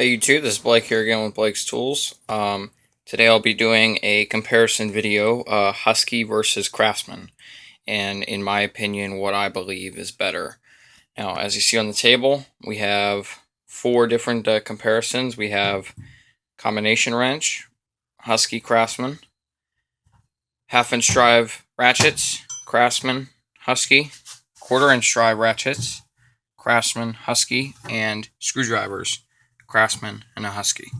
Hey YouTube, this is Blake here again with Blake's Tools. Today I'll be doing a comparison video, Husky versus Craftsman, and in my opinion, what I believe is better. Now, as you see on the table, we have four different comparisons. We have combination wrench, Husky, Craftsman, half-inch drive ratchets, Craftsman, Husky, quarter-inch drive ratchets, Craftsman, Husky, and screwdrivers, Craftsman, and a Husky.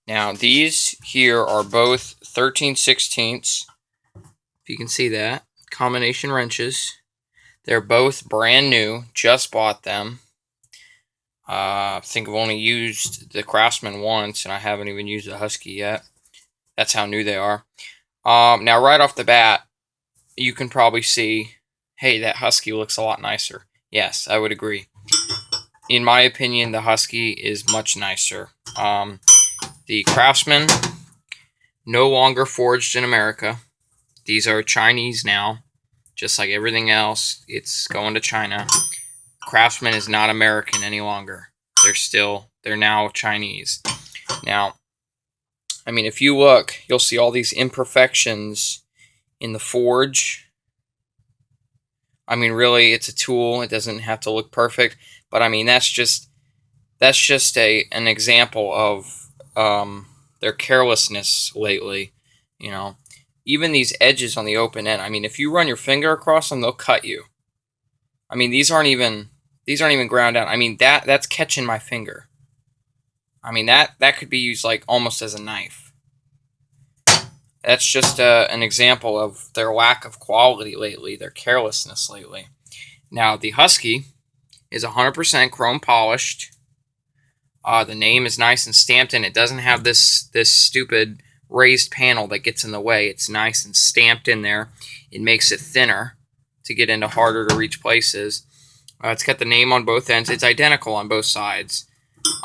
Now these here are both 13/16, if you can see that, combination wrenches. They're both brand new, just bought them. I think I've only used the Craftsman once, and I haven't even used the Husky yet. That's how new they are. Now right off the bat, you can probably see, hey, that Husky looks a lot nicer. Yes, I would agree. In my opinion, the Husky is much nicer. The Craftsman, no longer forged in America. These are Chinese now. Just like everything else, it's going to China. Craftsman is not American any longer. They're now Chinese. Now, I mean, if you look, you'll see all these imperfections in the forge. I mean, really, it's a tool. It doesn't have to look perfect. But I mean, that's just an example of their carelessness lately. You know, even these edges on the open end. I mean, if you run your finger across them, they'll cut you. I mean, these aren't even ground down. I mean, that's catching my finger. I mean, that could be used like almost as a knife. That's just an example of their lack of quality lately, their carelessness lately. Now, the Husky is 100% chrome polished. The name is nice and stamped in. It doesn't have this stupid raised panel that gets in the way. It's nice and stamped in there. It makes it thinner to get into harder to reach places. It's got the name on both ends. It's identical on both sides.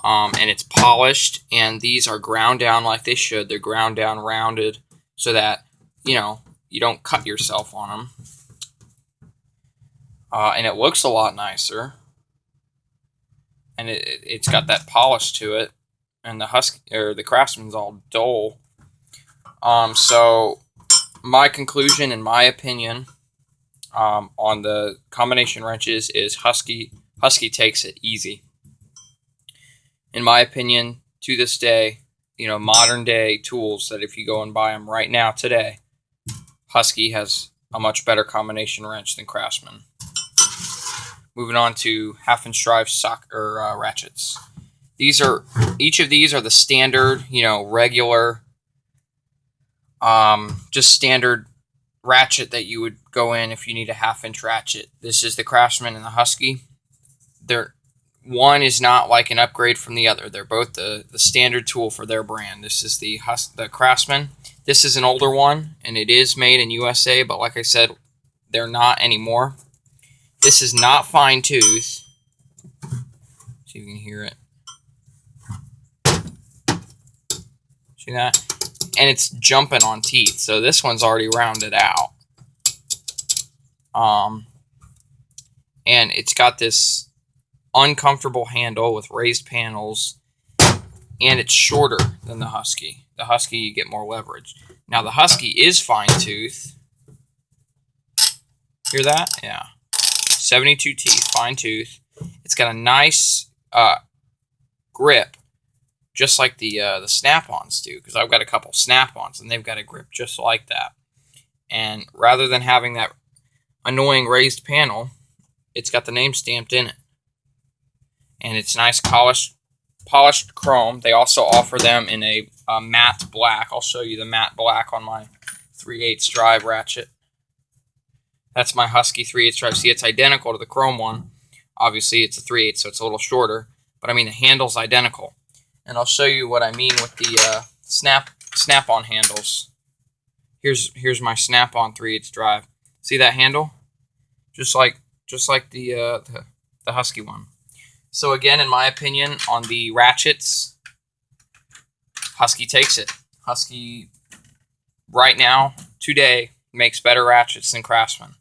And it's polished, and these are ground down like they should. They're ground down rounded so that, you know, you don't cut yourself on them. And it looks a lot nicer. And it's got that polish to it, and the Husky or the Craftsman's all dull. So my conclusion, in my opinion, on the combination wrenches is Husky takes it easy. In my opinion, to this day, you know, modern day tools that if you go and buy them right now today, Husky has a much better combination wrench than Craftsman. Moving on to half-inch drive ratchets. Each of these are the standard, you know, regular, just standard ratchet that you would go in if you need a half-inch ratchet. This is the Craftsman and the Husky. One is not like an upgrade from the other. They're both the standard tool for their brand. This is the Craftsman. This is an older one, and it is made in USA, but like I said, they're not anymore. This is not fine tooth. See if you can hear it. See that? And it's jumping on teeth. So this one's already rounded out. And it's got this uncomfortable handle with raised panels, and it's shorter than the Husky. The Husky, you get more leverage. Now the Husky is fine tooth. Hear that? Yeah. 72 teeth, fine tooth. It's got a nice grip, just like the Snap-ons do, because I've got a couple Snap-ons, and they've got a grip just like that. And rather than having that annoying raised panel, it's got the name stamped in it. And it's nice polished chrome. They also offer them in a matte black. I'll show you the matte black on my 3/8 drive ratchet. That's my Husky 3/8 drive. See, it's identical to the chrome one. Obviously, it's a 3/8, so it's a little shorter. But, I mean, the handle's identical. And I'll show you what I mean with the snap-on handles. Here's my snap-on 3/8 drive. See that handle? Just like the Husky one. So, again, in my opinion, on the ratchets, Husky takes it. Husky, right now, today, makes better ratchets than Craftsman.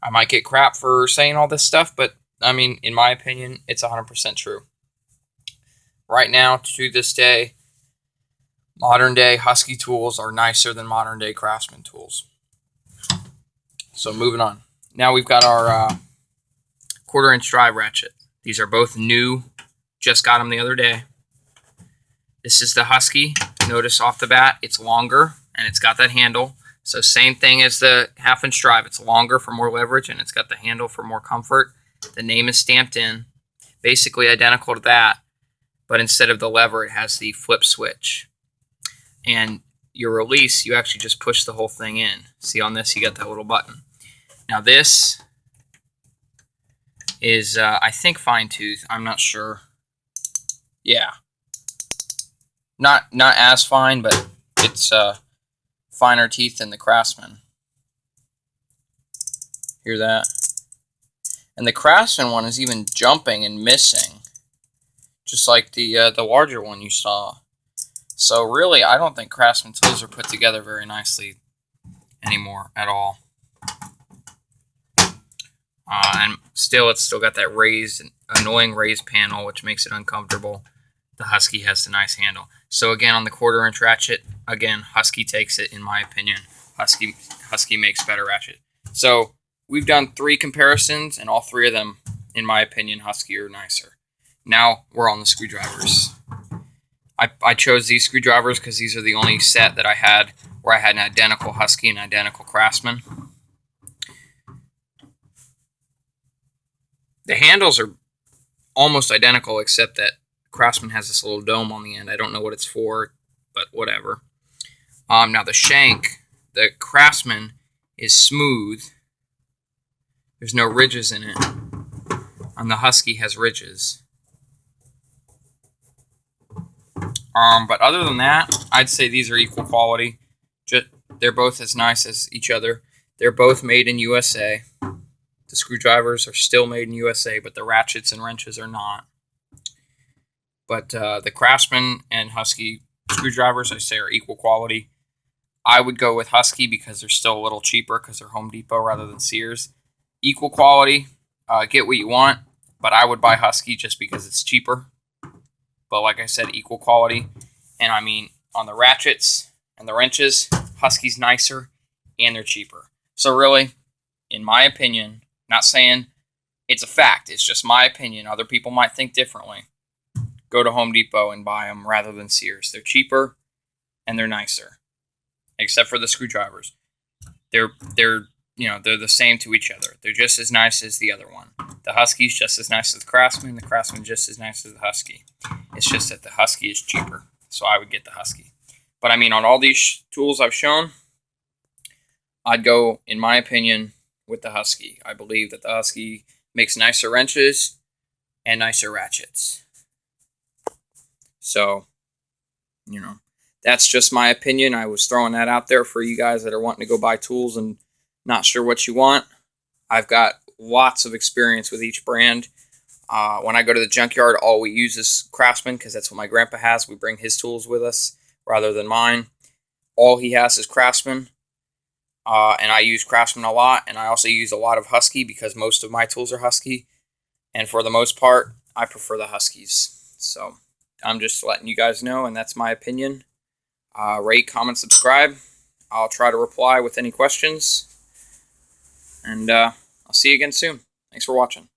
I might get crap for saying all this stuff, but, I mean, in my opinion, it's 100% true. right now, to this day, modern day Husky tools are nicer than modern day Craftsman tools. So moving on. Now we've got our 1/4-inch drive ratchet. These are both new. Just got them the other day. This is the Husky. Notice off the bat, it's longer and it's got that handle. So same thing as the 1/2-inch drive. It's longer for more leverage and it's got the handle for more comfort. The name is stamped in. Basically identical to that, but instead of the lever, it has the flip switch. And your release, you actually just push the whole thing in. See, on this, you got that little button. Now this is, I think, fine tooth. I'm not sure. Yeah. Not as fine, but it's finer teeth than the Craftsman. Hear that? And the Craftsman one is even jumping and missing, just like the larger one you saw. So really, I don't think Craftsman tools are put together very nicely anymore at all. And still, it's still got that annoying raised panel, which makes it uncomfortable. The Husky has the nice handle. So again, on the 1/4-inch ratchet, again, Husky takes it, in my opinion. Husky makes better ratchet. So we've done 3 comparisons, and all 3 of them, in my opinion, Husky are nicer. Now we're on the screwdrivers. I chose these screwdrivers because these are the only set that I had where I had an identical Husky and identical Craftsman. The handles are almost identical, except that Craftsman has this little dome on the end. I don't know what it's for, but whatever. Now the shank, the Craftsman is smooth. There's no ridges in it. And the Husky has ridges. But other than that, I'd say these are equal quality. They're both as nice as each other. They're both made in USA. The screwdrivers are still made in USA, but the ratchets and wrenches are not. But the Craftsman and Husky screwdrivers, I say, are equal quality. I would go with Husky because they're still a little cheaper because they're Home Depot rather than Sears. Equal quality, get what you want, but I would buy Husky just because it's cheaper. But like I said, equal quality. And I mean, on the ratchets and the wrenches, Husky's nicer and they're cheaper. So really, in my opinion, not saying it's a fact, it's just my opinion. Other people might think differently. Go to Home Depot and buy them rather than Sears. They're cheaper and they're nicer, except for the screwdrivers. They're the same to each other. They're just as nice as the other one. The Husky's just as nice as the Craftsman. The Craftsman's just as nice as the Husky. It's just that the Husky is cheaper, so I would get the Husky. But I mean, on all these tools I've shown, I'd go, in my opinion, with the Husky. I believe that the Husky makes nicer wrenches and nicer ratchets. So, that's just my opinion. I was throwing that out there for you guys that are wanting to go buy tools and not sure what you want. I've got lots of experience with each brand. When I go to the junkyard, all we use is Craftsman because that's what my grandpa has. We bring his tools with us rather than mine. All he has is Craftsman, and I use Craftsman a lot, and I also use a lot of Husky because most of my tools are Husky, and for the most part, I prefer the Huskies. So I'm just letting you guys know, and that's my opinion. Rate, comment, subscribe. I'll try to reply with any questions, and I'll see you again soon. Thanks for watching.